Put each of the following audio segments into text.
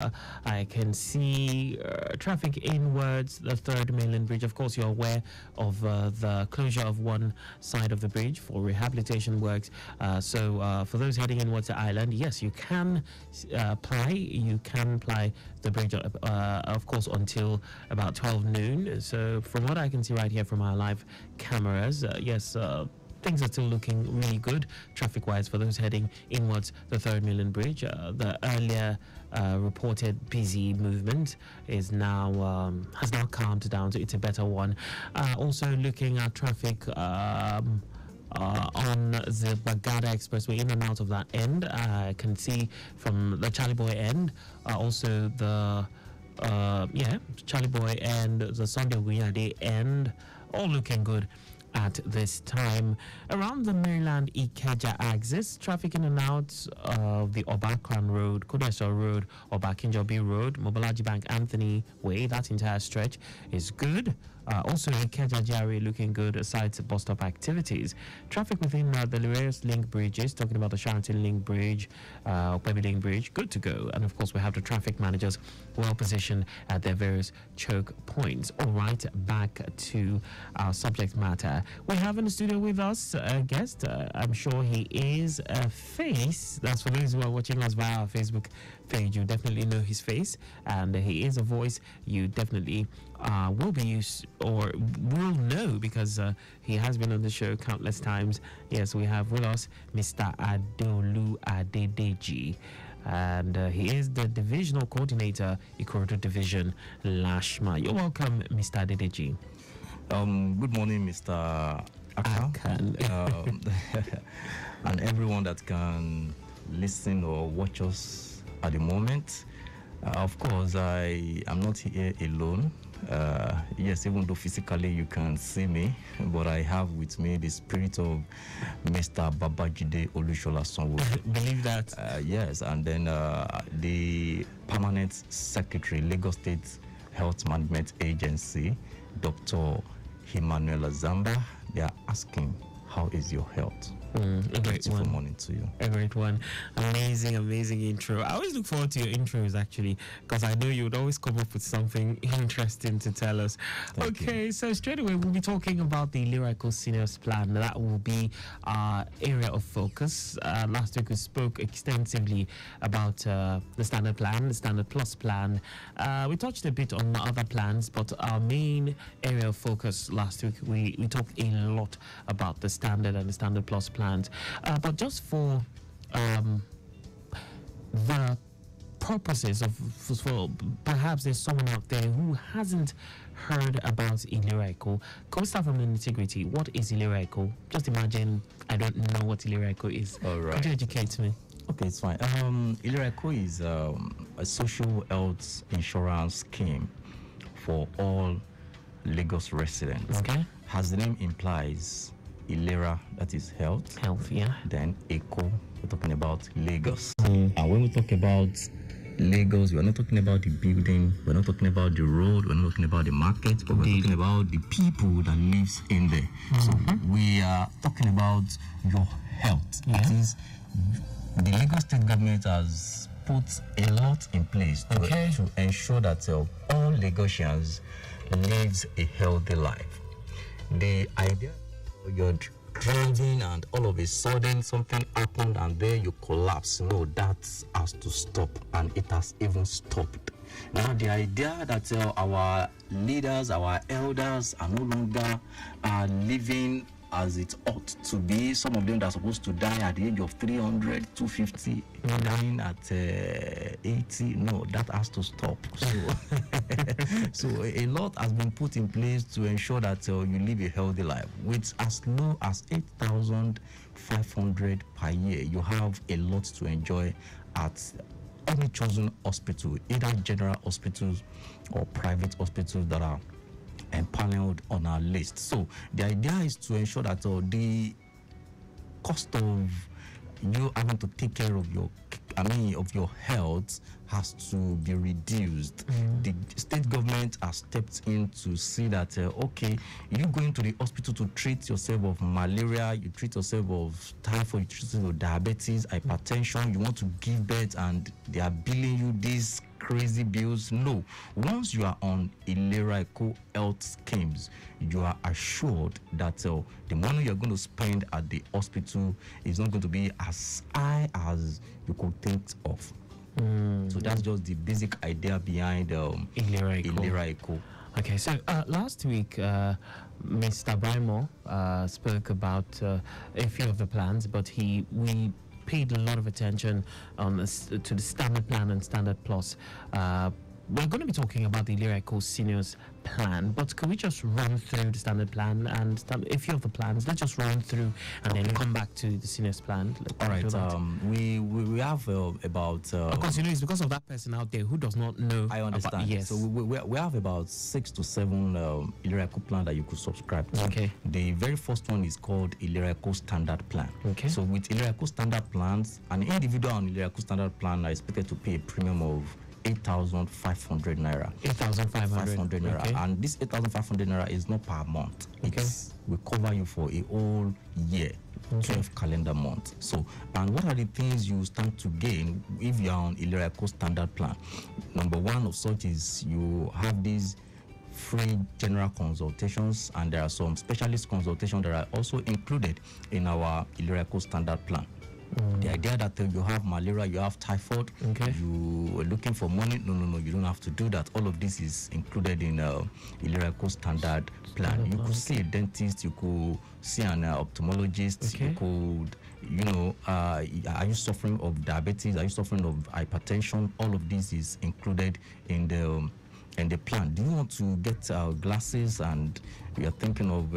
I can see traffic inwards the third mainland bridge. Of course, you're aware of the closure of one side of the bridge for rehabilitation works. So for those heading inwards to Ireland, yes, you can ply. You can ply the bridge, of course, until about 12 noon. So from what I can see right here from our live cameras, yes. Things are still looking really good traffic-wise for those heading inwards the third mainland bridge. The earlier reported busy movement is now has now calmed down, so it's a better one. Also looking at traffic on the Bagada Expressway in and out of that end. I can see from the Charlie Boy end, also the Charlie Boy and the Sunday Winyade end, all looking good at this time. Around the Maryland Ikeja axis, traffic in and out of the Obakran Road, Kodesha Road, Obakinjobi Road, Mobolaji Bank, Anthony Way, that entire stretch is good. Also, Ikeja GRA looking good aside bus stop activities. Traffic within the various link bridges, talking about the Sharrington Link Bridge, Pebby Link Bridge, good to go. And of course, we have the traffic managers well positioned at their various choke points. All right, back to our subject matter. We have in the studio with us a guest. I'm sure he is a face. That's for those who are watching us via our Facebook page. You definitely know his face, and he is a voice you definitely will be used or will know because he has been on the show countless times. Yes, we have with us Mr. Adolu Adedeji, and he is the divisional coordinator, Ikorodu Division, Lashma. You're welcome, Mr. Adedeji. Good morning, Mr. Akan. And everyone that can listen or watch us at the moment. Of course, I am not here alone. Yes, even though physically you can see me, but I have with me the spirit of Mr. Babajide Olushola Sonwo. Believe that. Yes, and then the permanent secretary, Lagos State Health Management Agency, Dr. Emmanuel Zamba. They are asking, how is your health? A great one. Good morning to you. A great one. Amazing intro. I always look forward to your intros actually, because I know you would always come up with something interesting to tell us. Thank you. So straight away we'll be talking about the ILERA EKO Seniors Plan. That will be our area of focus. Last week we spoke extensively about the Standard Plan, the Standard Plus Plan. We touched a bit on the other plans, but our main area of focus last week, we talked a lot about the Standard and the Standard Plus plans. But just for the purposes of, for perhaps there's someone out there who hasn't heard about ILERA EKO. Can we start from the nitty-gritty? What is ILERA EKO? Just imagine I don't know what ILERA EKO is. All right. Could you educate me? Okay, it's fine. ILERA EKO is a social health insurance scheme for all Lagos residents. Okay. As the name implies, ILERA, that is health. Health, yeah. Then EKO, we're talking about Lagos. And when we talk about Lagos, we're not talking about the building, we're not talking about the road, we're not talking about the market, but we're talking about the people that lives in there. So we are talking about your health. Yeah. That is, the Lagos state government has put a lot in place to ensure that all Lagosians lives a healthy life. The idea you're driving and all of a sudden something happened and then you collapse. No, that has to stop, and it has even stopped. Now the idea that our leaders, our elders are no longer living as it ought to be. Some of them that are supposed to die at the age of 300, 250, dying at 80. No, that has to stop. So, so a lot has been put in place to ensure that you live a healthy life. With as low as 8,500 per year, you have a lot to enjoy at any chosen hospital, either general hospitals or private hospitals that are empaneled on our list. So the idea is to ensure that the cost of you having to take care of your health has to be reduced. The state government has stepped in to see that okay, you go into the hospital to treat yourself of malaria, you treat yourself of typhoid, you treat yourself of diabetes, hypertension, you want to give birth and they are billing you this crazy bills. No. Once you are on ILERA EKO health schemes, you are assured that the money you're going to spend at the hospital is not going to be as high as you could think of. So that's just the basic idea behind ILERA EKO. ILERA EKO. Okay, so last week, Mr. Brimo spoke about a few of the plans, but we paid a lot of attention to the standard plan and standard plus. We're going to be talking about the ILERA EKO seniors plan, but could we just run through the standard plan and a few of the plans? Let's just run through and then come back to the seniors plan. All right. We have about. Of course, it's because of that person out there who does not know. I understand. Yes. So we have about 6 to 7 ILERA EKO plan that you could subscribe to. Okay. The very first one is called ILERA EKO standard plan. Okay. So with ILERA EKO standard plans, an individual on ILERA EKO standard plan are expected to pay a premium of 8,500 naira. 8,500 naira. Okay. And this 8,500 naira is not per month. Okay. It will cover you for a whole year. 12 calendar months. So, and what are the things you stand to gain if you are on ILERA EKO standard plan? Number one of such is you have these free general consultations, and there are some specialist consultations that are also included in our ILERA EKO standard plan. The idea that you have malaria, you have typhoid, Okay. you are looking for money, no, you don't have to do that. All of this is included in ILERA EKO standard plan. You could see a dentist, you could see an ophthalmologist, Okay. you could, are you suffering of diabetes, are you suffering of hypertension? All of this is included in the plan. Do you want to get glasses and you're thinking of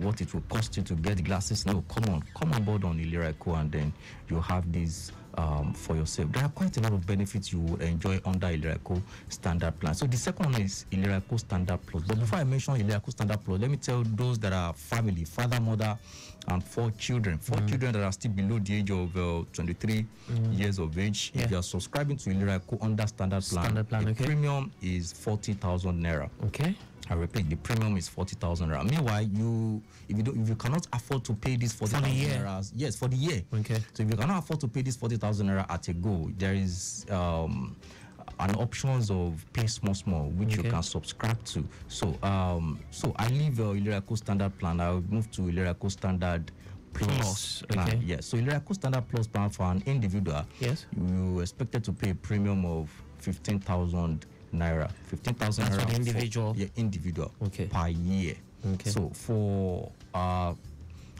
what it will cost you to get glasses? No, come on board on ILERA EKO, and then you have these for yourself. There are quite a lot of benefits you will enjoy under ILERA EKO standard plan. So the second one is ILERA EKO standard plus. But before I mention ILERA EKO standard plus, let me tell those that are family, father, mother, and 4 children. 4 children that are still below the age of 23 years of age. Yeah. If you are subscribing to ILERA EKO under standard plan, the okay. premium is 40,000 naira. Okay. I repeat, the premium is 40,000 naira. Meanwhile, if you cannot afford to pay this 40,000 naira, yes, for the year. Okay. So if you cannot afford to pay this 40,000 naira at a go, there is an options of pay small, which you can subscribe to. So I leave ILERA EKO standard plan. I will move to ILERA EKO standard plus plan. Okay. Yes. So ILERA EKO standard plus plan for an individual. Yes. You expected to pay a premium of 15,000 naira. 15,000 naira for the individual. Individual. Okay. Per year. Okay. So for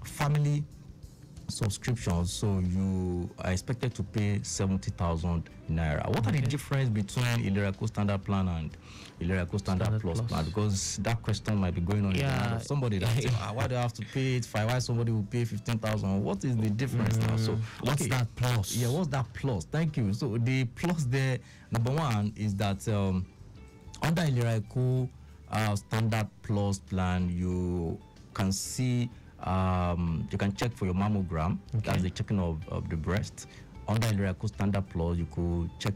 family subscriptions, so you are expected to pay 70,000 naira. What are the difference between ILERA EKO standard plan and ILERA EKO standard plus plan? Because that question might be going on in the mind of somebody that why do I have to pay it? Why somebody will pay 15,000? What is the difference now? So what's that plus? Yeah, what's that plus? Thank you. So the plus there, number one, is that under ILERA EKO standard plus plan, you can see you can check for your mammogram. Okay. That's the checking of the breast. Under ILERA EKO standard plus, you could check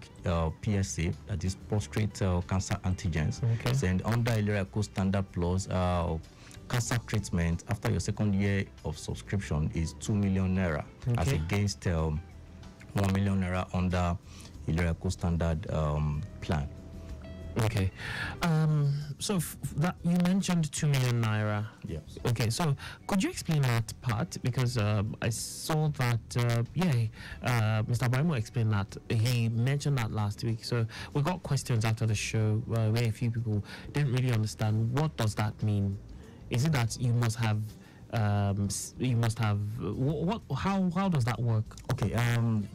PSA, that is prostate cancer antigens. Okay. So, and under ILERA EKO standard plus, cancer treatment after your second year of subscription is 2 million naira, as against 1 million naira under ILERA EKO standard plan. Okay. So that you mentioned 2 million naira. Yes. Okay. So could you explain that part? Because I saw that, Mr. Brimo explained that. He mentioned that last week. So we got questions after the show where a few people didn't really understand. What does that mean? Is it that you must have how does that work? Okay.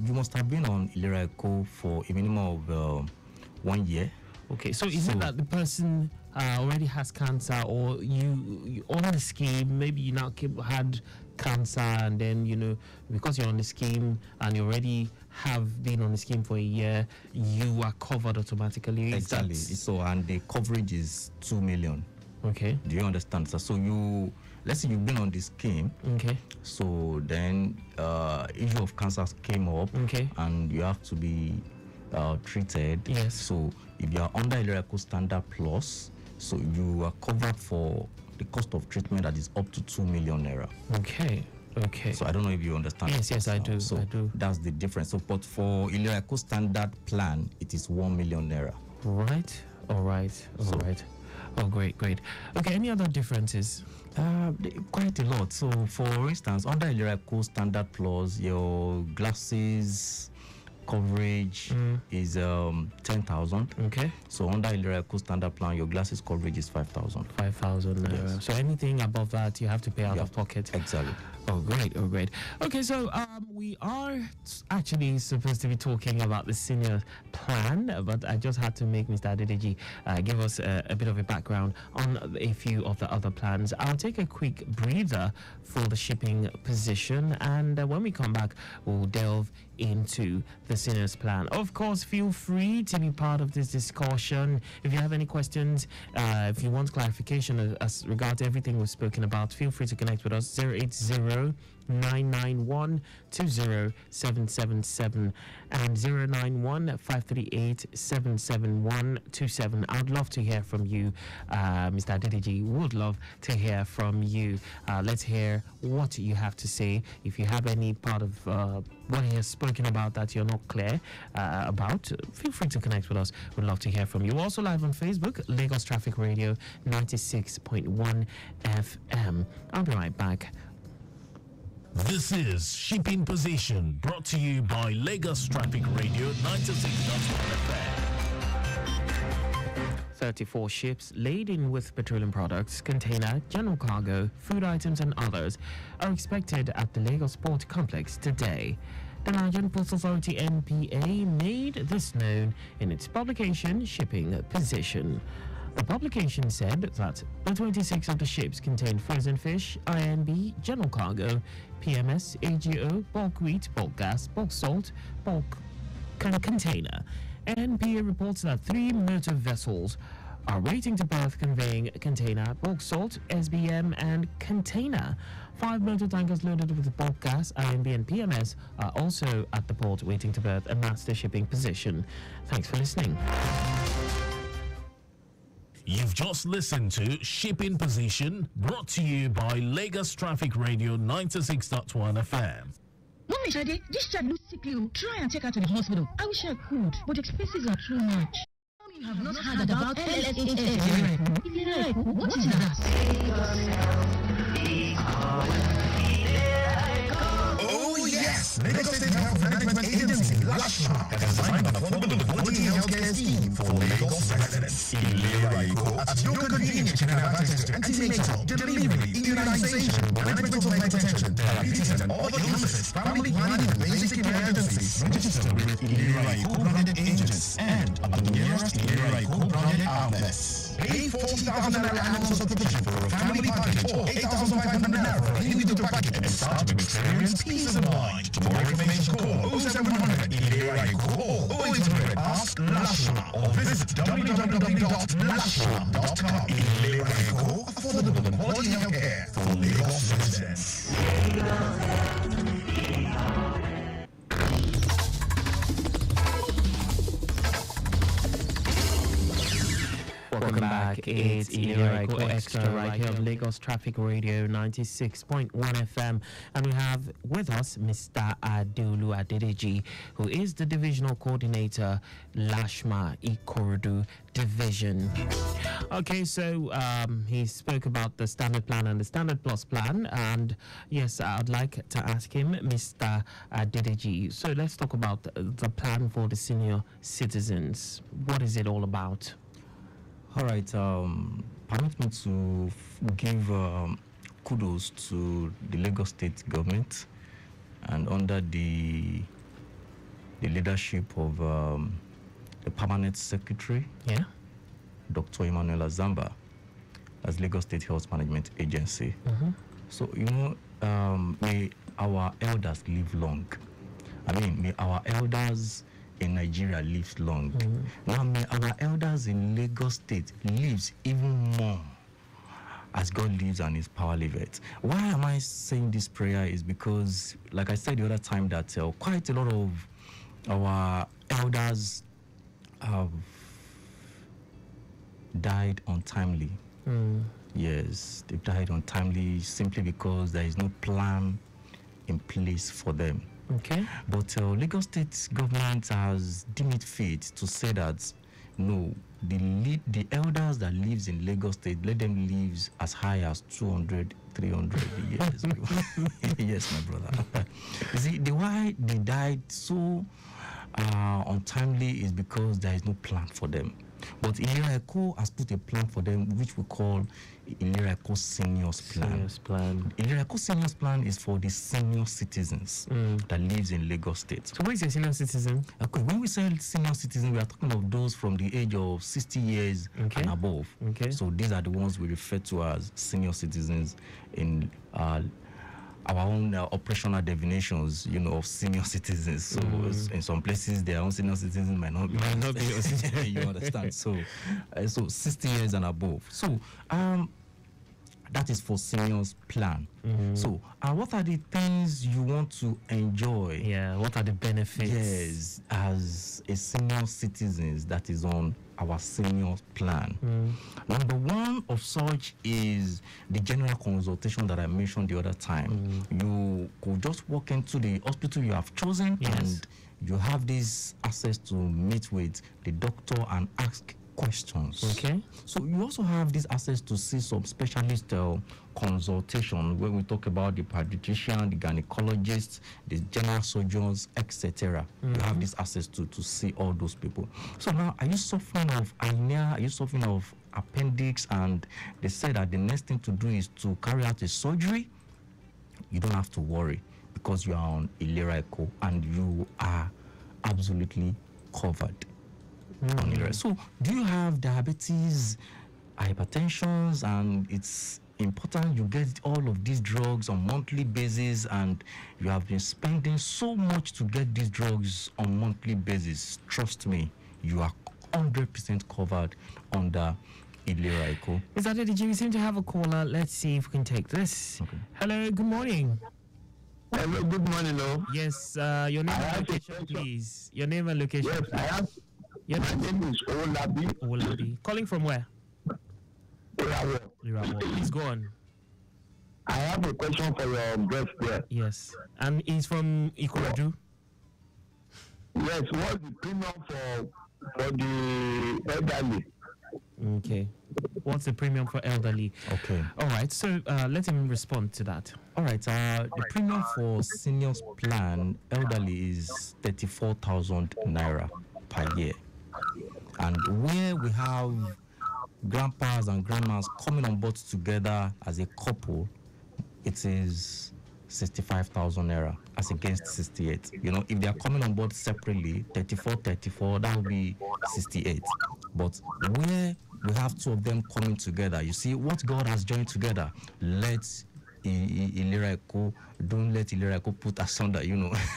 You must have been on ILERA EKO for a minimum of 1 year. Okay, so is it that the person already has cancer, or you on the scheme, maybe you now had cancer, and then, because you're on the scheme and you already have been on the scheme for a year, you are covered automatically? Exactly. So, and the coverage is 2 million. Okay. Do you understand? So let's say you've been on the scheme. Okay. So then issue of cancer came up. Okay. And you have to be treated. Yes. So if you are under ILERA EKO standard plus, so you are covered for the cost of treatment that is up to 2 million naira. Okay. So I don't know if you understand. Yes, I do. So I do. That's the difference. So, but for ILERA EKO standard plan, it is 1 million naira. Right. All right. All right. Oh, great, great. Okay, any other differences? Quite a lot. So, for instance, under ILERA EKO Standard Plus, your glasses coverage is 10,000. Okay. So, under ILERA EKO Standard Plan, your glasses coverage is 5,000. 5,000. Yes. So anything above that, you have to pay out Yeah, of pocket. Exactly. Oh, great. Oh, great. Okay, so we are actually supposed to be talking about the senior plan, but I just had to make Mr. Adedeji give us a bit of a background on a few of the other plans. I'll take a quick breather for the shipping position, and when we come back, we'll delve into the seniors plan. Of course, feel free to be part of this discussion. If you have any questions, if you want clarification as regards everything we've spoken about, feel free to connect with us. 080-991-20777 and 091-538-77127. I'd love to hear from you, Mr. Adedeji. Would love to hear from you. Let's hear what you have to say. If you have any part of what he has spoken about that you're not clear about, feel free to connect with us. We'd love to hear from you. We're also live on Facebook, Lagos Traffic Radio 96.1 FM. I'll be right back. This is Shipping Position, brought to you by Lagos Traffic Radio 96.1 FM. 34 ships laden with petroleum products, container, general cargo, food items and others are expected at the Lagos Port Complex today. The Nigerian Ports Authority NPA made this known in its publication Shipping Position. The publication said that the 26 of the ships contained frozen fish, INB, general cargo, PMS, AGO, bulk wheat, bulk gas, bulk salt, bulk container. NPA reports that 3 motor vessels are waiting to berth conveying container, bulk salt, SBM, and container. 5 motor tankers loaded with bulk gas, INB, and PMS are also at the port waiting to berth, and that's the shipping position. Thanks for listening. You've just listened to Shipping Position, brought to you by Lagos Traffic Radio 96.1 FM. Mommy Shade, this child looks sickly. Try and take her to the hospital. I wish I could, but the expenses are too much. You have not heard about LSHF. ILERA EKO? What is that? Oh yes! Lagos State Health Management Agency, LASHMA, has designed an affordable quality healthcare scheme for Lagos residents. ILERA EKO, at your convenience, can have access to antenatal, delivery, immunization, management of hypertension, diabetes, and other illnesses, family planning, and basic emergencies. Register with ILERA EKO branded agents and at the nearest ILERA EKO branded outlets. Pay 40,000 naira annual subscription for a family package or 8,500 naira for an individual package and start to experience peace of mind. For more information, call 0700 ILERA EKO or 0800 Ask LASHMA or visit www.lashma.com. ILERA EKO, affordable quality healthcare for Lagos residents. Welcome back. It's ILERA EKO Extra right here on Lagos Traffic Radio 96.1 FM. And we have with us Mr. Adeolu Adedeji, who is the Divisional Coordinator, LASHMA Ikorodu Division. Okay, so he spoke about the Standard Plan and the Standard Plus Plan. And yes, I'd like to ask him, Mr. Adedeji, so let's talk about the plan for the senior citizens. What is it all about? All right, permit me to give kudos to the Lagos State government and under the leadership of the Permanent Secretary, Dr. Emmanuel Azamba, as Lagos State Health Management Agency. So, you know, may our elders live long. I mean, may our elders in Nigeria lives long. Now may our elders in Lagos State lives even more as God lives and his power liveth. Why am I saying this prayer is because, like I said the other time, that quite a lot of our elders have died untimely. Yes, they died untimely simply because there is no plan in place for them. Okay. But Lagos State government has deemed it fit to say that No, the elders that lives in Lagos State, let them live as high as 200, 300 years. Yes, my brother. You see, the why they died so untimely is because there is no plan for them. But ILERA EKO has put a plan for them, which we call ILERA EKO Seniors Plan. ILERA EKO Seniors Plan is for the senior citizens that lives in Lagos State. So what is a senior citizen? Okay, when we say senior citizens, we are talking of those from the age of 60 years and above. Okay. So these are the ones we refer to as senior citizens in our own operational definitions, of senior citizens. So in some places, their own senior citizens might not be. You understand? So 60 years and above. So that is for seniors plan. So what are the things you want to enjoy? Yeah, what are the benefits? Yes, as a senior citizens that is on our senior plan. Number one of such is the general consultation that I mentioned the other time. You could just walk into the hospital you have chosen and you have this access to meet with the doctor and ask questions. Okay. So you also have this access to see some specialist consultation when we talk about the pediatrician, the gynecologist, the general surgeons, etc. You have this access to see all those people. So now, are you suffering of hernia? Are you suffering of appendix? And they said that the next thing to do is to carry out a surgery. You don't have to worry because you are on ILERA EKO and you are absolutely covered. So do you have diabetes, hypertension, and it's important you get all of these drugs on monthly basis, and you have been spending so much to get these drugs on monthly basis? Trust me, you are 100% covered under ILERA EKO. Is that it? We seem to have a caller. Let's see if we can take this. Okay. Hello, good morning. Hello, good morning. Yes, your name and location, please. Your name and location. Yes, I have. Yes. My name is Olabi. Olabi. Calling from where? Irawo. Please go on. I have a question for your guest there. Yes. And he's from Ikorodu? Yes, what's the premium for the elderly? Okay. What's the premium for elderly? Okay. All right. So let him respond to that. All right. The premium for seniors plan elderly is 34,000 naira per year. And where we have grandpas and grandmas coming on board together as a couple, it is 65,000 naira as against 68. If they are coming on board separately, 34, that would be 68. But where we have two of them coming together, you see what God has joined together. Let ILERA EKO, don't let ILERA EKO put asunder,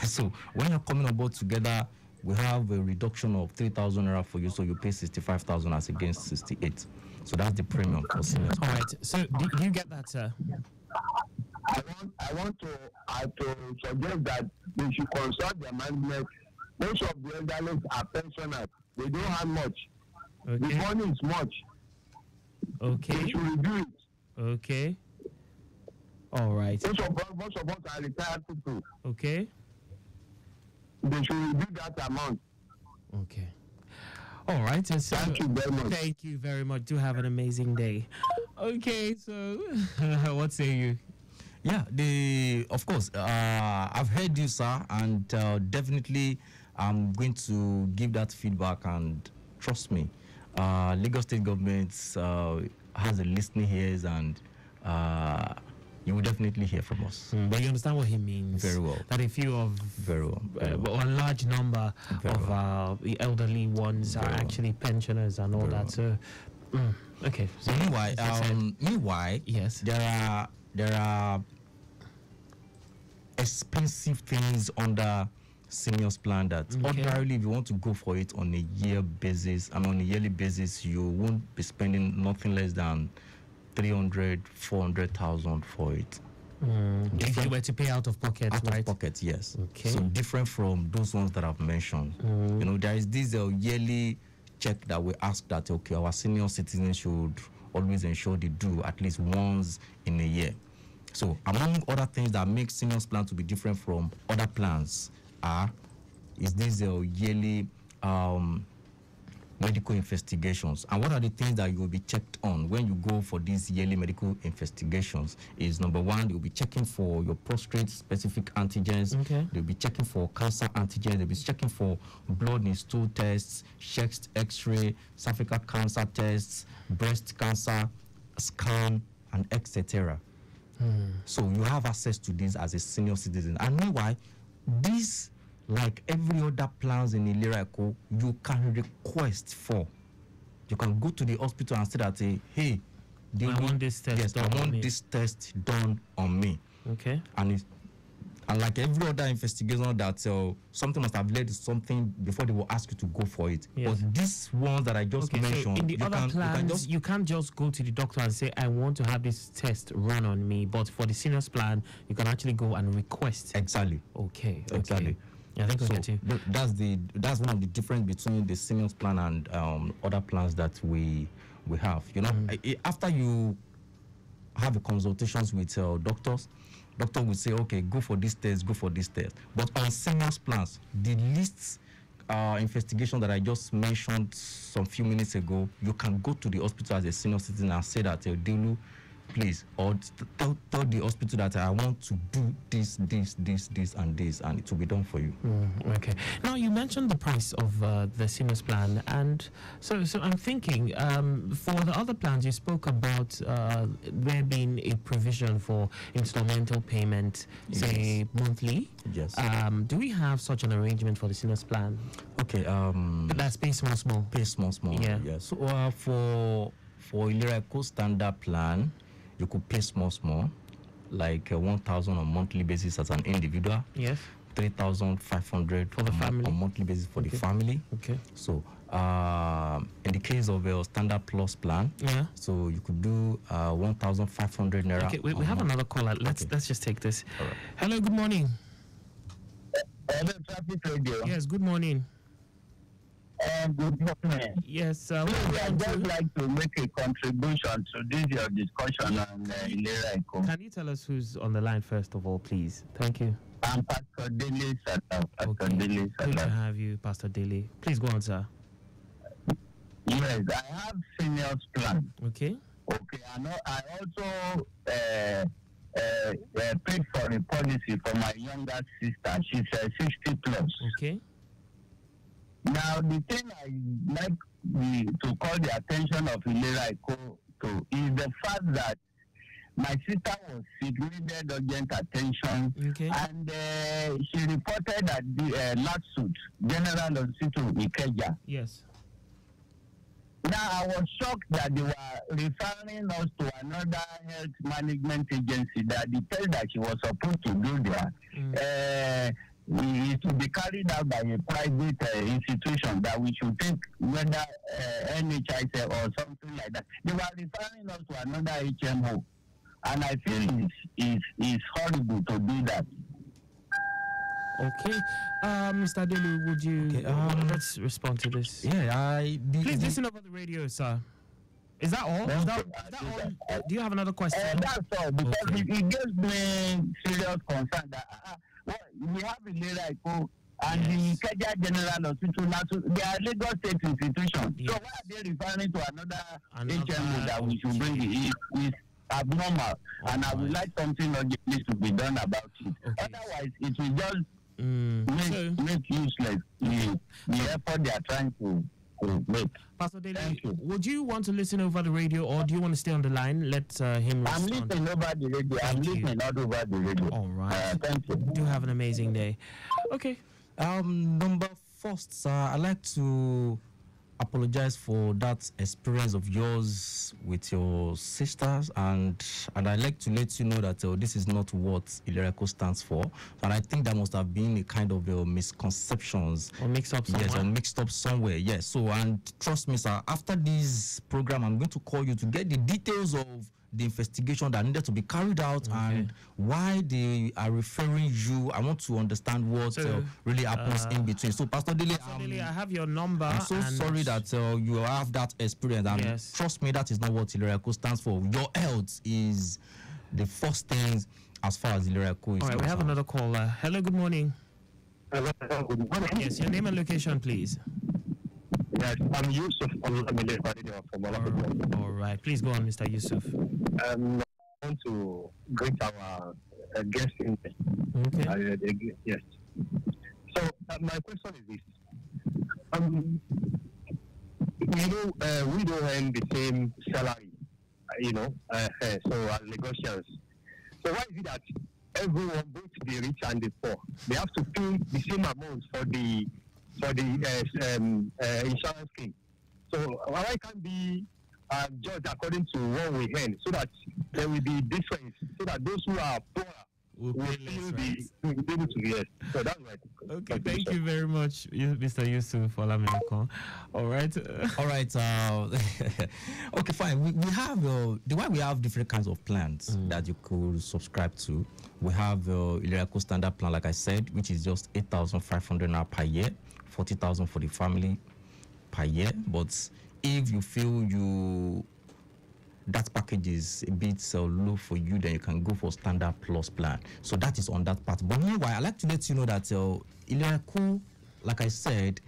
So when you're coming on board together, we have a reduction of 3,000 naira for you, so you pay 65,000 as against 68. So that's the premium for seniors. All right. So do you get that, sir? I want to suggest that they should consult their management. Most of the elderly are pensioners. They don't have much. Okay. The money is much. Okay. They should reduce it. Okay. All right. Most of us are retired people. Okay. They should reduce that amount. Okay. All right. So, thank you very much. Thank you very much. Do have an amazing day. Okay. So, what say you? Yeah, of course, I've heard you, sir, and definitely I'm going to give that feedback, and trust me, Lagos State government has a listening ears, and you will definitely hear from us. But you understand what he means? Very well. That a few of... Very well. a large number of the elderly ones are actually pensioners and all that. So, okay. So meanwhile, yes, there are expensive things under seniors plan that ordinarily, if you want to go for it on a yearly basis, you won't be spending nothing less than 300, 400,000 for it. If you were to pay out of pocket, out right? of pocket, yes. Okay. So different from those ones that I've mentioned. There is this yearly check that we ask that our senior citizens should always ensure they do at least once in a year. So among other things that make seniors plan to be different from other plans is this yearly medical investigations. And what are the things that you will be checked on when you go for these yearly medical investigations? Is number one, they'll be checking for your prostate specific antigens. Okay. They'll be checking for cancer antigens. They'll be checking for blood and stool tests, chest X-ray, cervical cancer tests, breast cancer scan, and etc. So you have access to this as a senior citizen. And meanwhile, this, like every other plans in ILERA EKO, you can request for. You can go to the hospital and say that, hey, I want this test yes, done I on want me. this test done on me. Okay. And like every other investigation that something must have led to something before they will ask you to go for it. Yes. But these ones that I just mentioned, so in the you other can plans, just you can't just go to the doctor and say, I want to have this test run on me. But for the seniors plan, you can actually go and request. exactly. Okay. Exactly. I think we'll So get you. that's one of the difference between the seniors plan and other plans that we have. You know, after you have the consultations with doctors, doctor will say, okay, go for this test, go for this test. But on seniors plans, the least investigation that I just mentioned some few minutes ago, you can go to the hospital as a senior citizen and say that, Delu, please, or tell the hospital that I want to do this, and this, and it will be done for you. Okay. Now you mentioned the price of the seniors plan, and so I'm thinking for the other plans you spoke about there being a provision for instrumental payment, say monthly. Yes. Do we have such an arrangement for the seniors plan? Okay. That's pay small. Pay small. Yeah. So for ILERA EKO standard plan, you could pay small, like 1,000 on monthly basis as an individual. Yes. 3,500 For the family. on monthly basis for the family. Okay. So in the case of a standard plus plan, Yeah. so you could do 1,500 naira. Okay. We have another caller. Let's just take this. All right. Hello. Good morning. Hello, Traffic Radio. Yes. Good morning. Good morning. Yes. I'd just like to make a contribution to this your discussion on ILERA EKO. Can you tell us who's on the line first of all, please? Thank you. I'm Pastor Dele Sata. Pastor Dele Good to Sata. have you, Pastor Daly. Please go on, sir. Yes, I have seniors plan. Okay. Okay, I also paid for a policy for my younger sister. She's 60 plus. Okay. Now, the thing I like to call the attention of ILERA EKO to is the fact that my sister was sick, needed urgent attention, Okay. and she reported at the LATSUT, General Hospital, Ikeja. Yes. Now, I was shocked that they were referring us to another health management agency, that the test that she was supposed to do there is to be carried out by a private institution, that we should take whether NHIS or something like that. They were referring us to another HMO, and I feel it's horrible to do that. Okay. Mr. Delu, would you let's respond to this? Yeah, Please listen over the radio, sir. Is that all? Is that all? Do you have another question? That's all, because it gives me serious concern that we have ILERA EKO and the Ikeja General Hospital, they are Lagos State institutions. Yes. So why are they referring to another Another HMO that we should bring it? It's abnormal, and I would like something urgently to be done about it. Okay. Otherwise, it will just So, make useless the effort they are trying to make. Pastor Dele, Thank you. would you want to listen over the radio, or do you want to stay on the line? Let him I'm respond. listening over the radio. Thank you. Listening all over the radio. All right. Thank you. Do have an amazing day. Okay. Number first, sir, I'd like to apologize for that experience of yours with your sisters, and I'd like to let you know that this is not what ILERA EKO stands for, and I think there must have been a kind of misconceptions Or mix up somewhere. Yes, or mixed up somewhere. Yes. So, and trust me, sir, after this program, I'm going to call you to get the details of the investigation that needed to be carried out and why they are referring you. I want to understand what really happens in between. So, Pastor Dele, I have your number. I'm so sorry that you have that experience. And trust me, that is not what ILERA EKO stands for. Your health is the first thing as far as ILERA EKO is. All right, we have another caller. Hello, good morning. Hello, good morning. Yes, your name and location, please. Yes, I'm Yusuf from All right, please go on, Mr. Yusuf. I want to greet our guest in Okay. yes. So my question is this: we don't earn the same salary, so as Lagosians. So why is it that everyone, both the rich and the poor, they have to pay the same amount for the insurance scheme? So why can't be judged according to what we earn, so that there will be difference, so that those who are poorer will still be able to yes. So that's right. Okay, thank you very much, Mr. Yusuf Olameko. All right. All right. Okay, fine. We have the way we have different kinds of plans that you could subscribe to. We have ILERA EKO standard plan, like I said, which is just 8,500 naira per year, 40,000 for the family per year. But if you feel that package is a bit low for you, then you can go for standard plus plan. So that is on that part. But meanwhile, I like to let you know that ILERA EKO, like I said,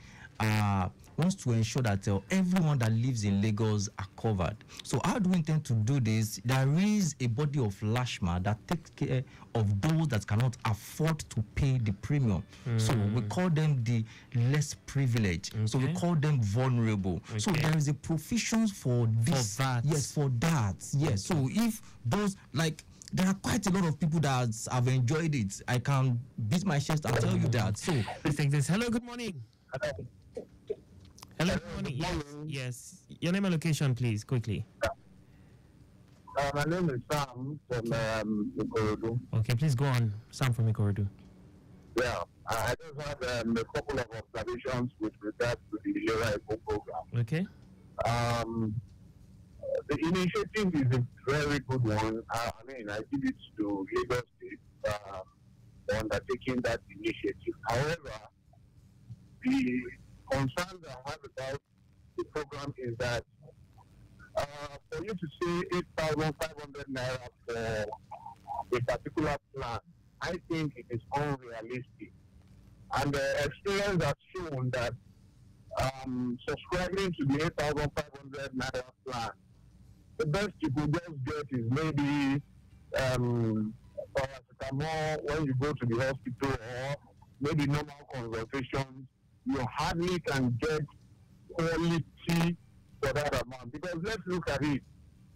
wants to ensure that everyone that lives in Lagos are covered. So how do we intend to do this? There is a body of LASHMA that takes care of those that cannot afford to pay the premium. So we call them the less privileged. Okay. So we call them vulnerable. Okay. So there is a provision for this. For that. Yes, for that. Yes. Okay. So if those, like, there are quite a lot of people that have enjoyed it. I can beat my chest and tell you that. So let's take this. Hello, good morning. Hello, good morning. Yes. Your name and location, please, quickly. My name is Sam from Ikorodu. Okay, please go on. Sam from Ikorodu. Yeah, I just have a couple of observations with regard to the ILERA EKO program. Okay. The initiative is a very good one. I give it to Lagos State for undertaking that initiative. However, the concerns I have about the program is that for you to say 8,500 naira for a particular plan, I think it is unrealistic. And the experience has shown that subscribing to the 8,500 naira plan, the best you could just get is maybe paracetamol when you go to the hospital, or maybe normal consultations. You hardly can get quality for that amount. Because let's look at it.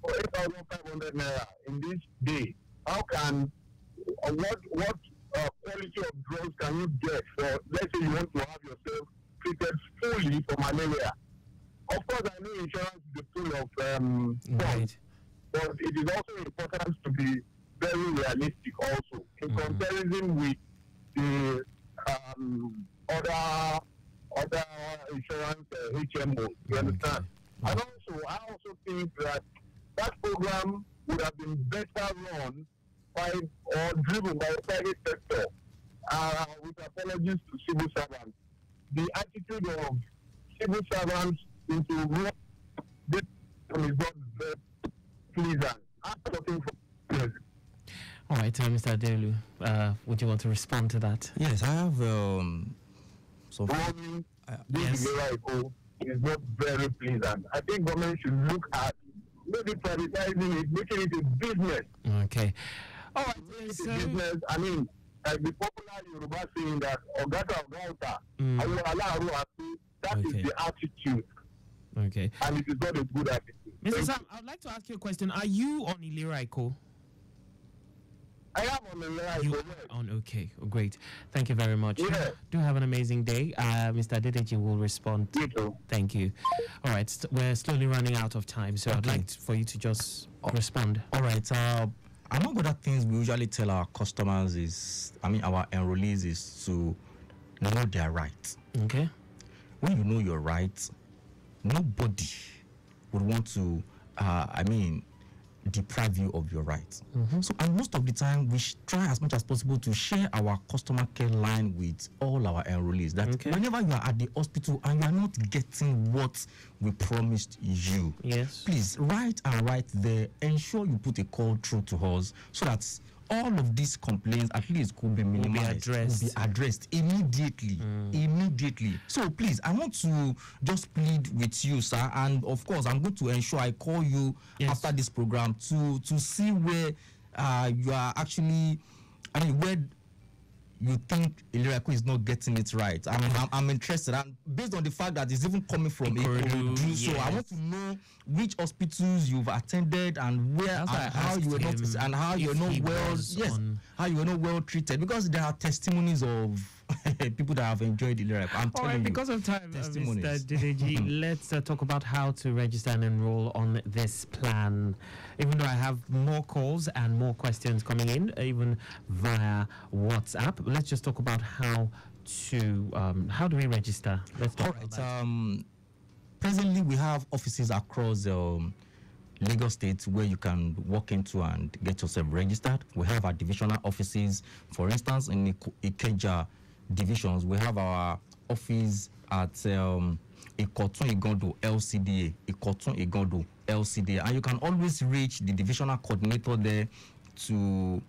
For 8,500 naira in this day, how can what quality of drugs can you get for, let's say you want to have yourself treated fully for malaria? Of course, I know insurance is a pool of funds, but it is also important to be very realistic also in comparison with the other insurance HMOs. You understand? And also, I also think that program would have been better run by or driven by the private sector. With apologies to civil servants, the attitude of civil servants into work this is not very pleasant. I'm talking for years. All right, Mr. Adelu, would you want to respond to that? Yes, I have this ILERA EKO is not very pleasant. I think government should look at maybe privatizing it, making it a business. Okay. All right. Business. I mean, like the popular Yoruba saying that Ogata Ogata, that is the attitude. Okay. And it is not a good attitude. Mr. Sam, I would like to ask you a question. Are you on ILERA EKO? I am on ILERA EKO. You are on, okay. Oh, great. Thank you very much. Yeah. Do have an amazing day. Mr. Adedeji will respond. You too. Thank you. All right. We're slowly running out of time, so I'd like for you to just respond. All right. Among other things we usually tell our customers is, our enrollees is to know their rights. Okay. When you know your rights, nobody would want to, deprive you of your rights. So, and most of the time, we try as much as possible to share our customer care line with all our enrollees. That whenever you are at the hospital and you are not getting what we promised you, yes, please write there. Ensure you put a call through to us so that all of these complaints at least could be minimized, will be addressed immediately. Immediately. So please, I want to just plead with you, sir, and of course I'm going to ensure I call you after this program to see where you are actually, where you think ILERA EKO is not getting it right. I'm interested, and based on the fact that it's even coming from Ikorodu, so I want to know which hospitals you've attended and where and how you were not how you were not how you were not well treated, because there are testimonies of people that have enjoyed ILERA EKO. I'm telling you. Because of time, Mr. Dideji, let's talk about how to register and enroll on this plan. Even though I have more calls and more questions coming in, even via WhatsApp, let's just talk about how do we register? Let's talk about that. Presently, we have offices across Lagos State where you can walk into and get yourself registered. We have our divisional offices. For instance, in Ikeja divisions, we have our office at Ikotun Igondo LCDA, Ikotun Igondo LCDA, and you can always reach the divisional coordinator there to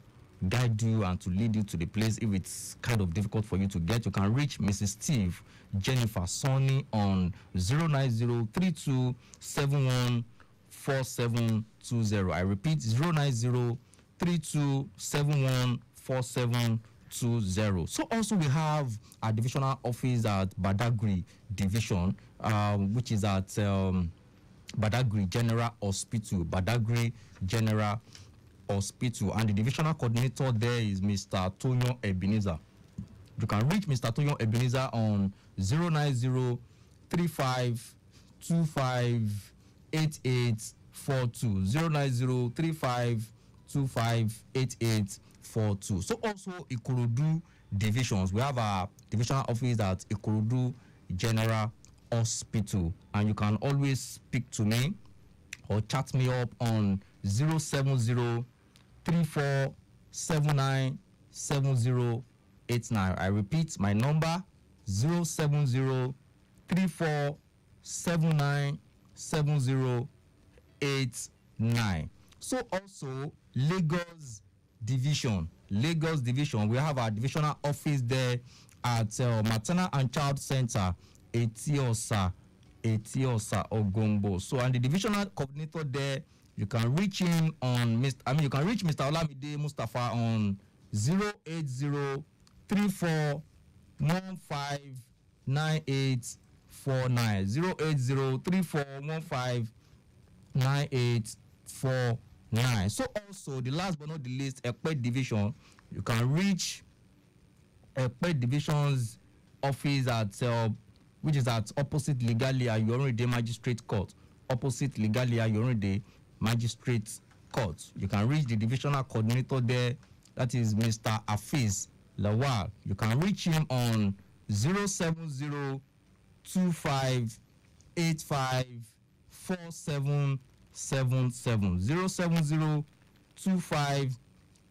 guide you and to lead you to the place. If it's kind of difficult for you to get, you can reach Mrs. Steve Jennifer Sonny on 09032714720. I repeat, 09032714720. So also we have our divisional office at Badagry Division, which is at Badagry General Hospital, Badagry General Hospital, and the divisional coordinator there is Mr. Tonyo Ebenezer. You can reach Mr. Tonyo Ebenezer on 09035258842, 09035258842. So also Ikorodu divisions, we have our divisional office at Ikorodu General Hospital, and you can always speak to me or chat me up on 07034797089. I repeat my number, 07034797089. So also Lagos Division, we have our divisional office there at Maternal and Child Center, Etiosa Ogombo. So, and the divisional coordinator there, you can reach him on you can reach Mr. Olamide Mustafa on 08034159849, 08034159849. So also the last but not the least, Ekpe Division, you can reach Ekpe Division's office at which is at opposite Legalia Yorinde Magistrate Court, opposite Legalia Yorinde Magistrate Court. You can reach the divisional coordinator there, that is Mr. Afiz Lawal. You can reach him on 07025854777,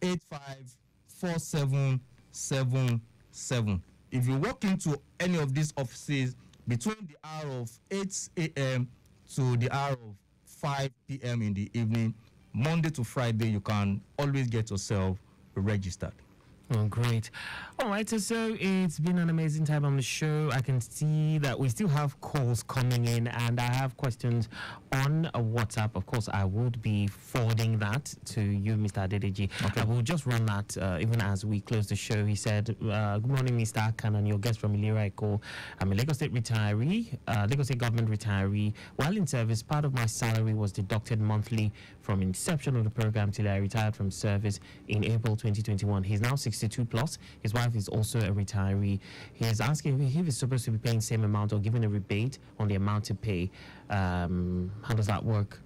07025854777. If you walk into any of these offices between the hour of 8 a.m. to the hour of 5 p.m. in the evening, Monday to Friday, you can always get yourself registered. Oh, great. All right, so it's been an amazing time on the show. I can see that we still have calls coming in, and I have questions on WhatsApp. Of course, I would be forwarding that to you, Mr. Adedeji. Okay. I will just run that even as we close the show. He said, good morning, Mr. Akan, and your guest from ILERA EKO. I'm a Lagos State retiree, Lagos State government retiree. While in service, part of my salary was deducted monthly from inception of the program till I retired from service in April 2021. He's now 62 plus. His wife is also a retiree. He is asking if he's supposed to be paying same amount or given a rebate on the amount to pay. How does that work?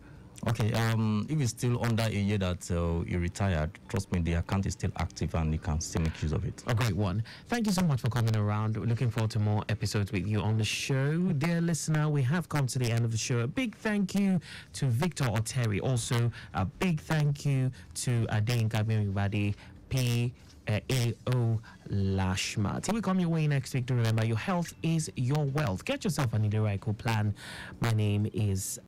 Okay, if it's still under a year that you retired, trust me, the account is still active and you can still make use of it. A great one. Thank you so much for coming around. We're looking forward to more episodes with you on the show. Dear listener, we have come to the end of the show. A big thank you to Victor Oteri. Also, a big thank you to Adeyinka Bimibade, PAO Lashma. Till we come your way next week, to remember your health is your wealth. Get yourself an ILERA EKO plan. My name is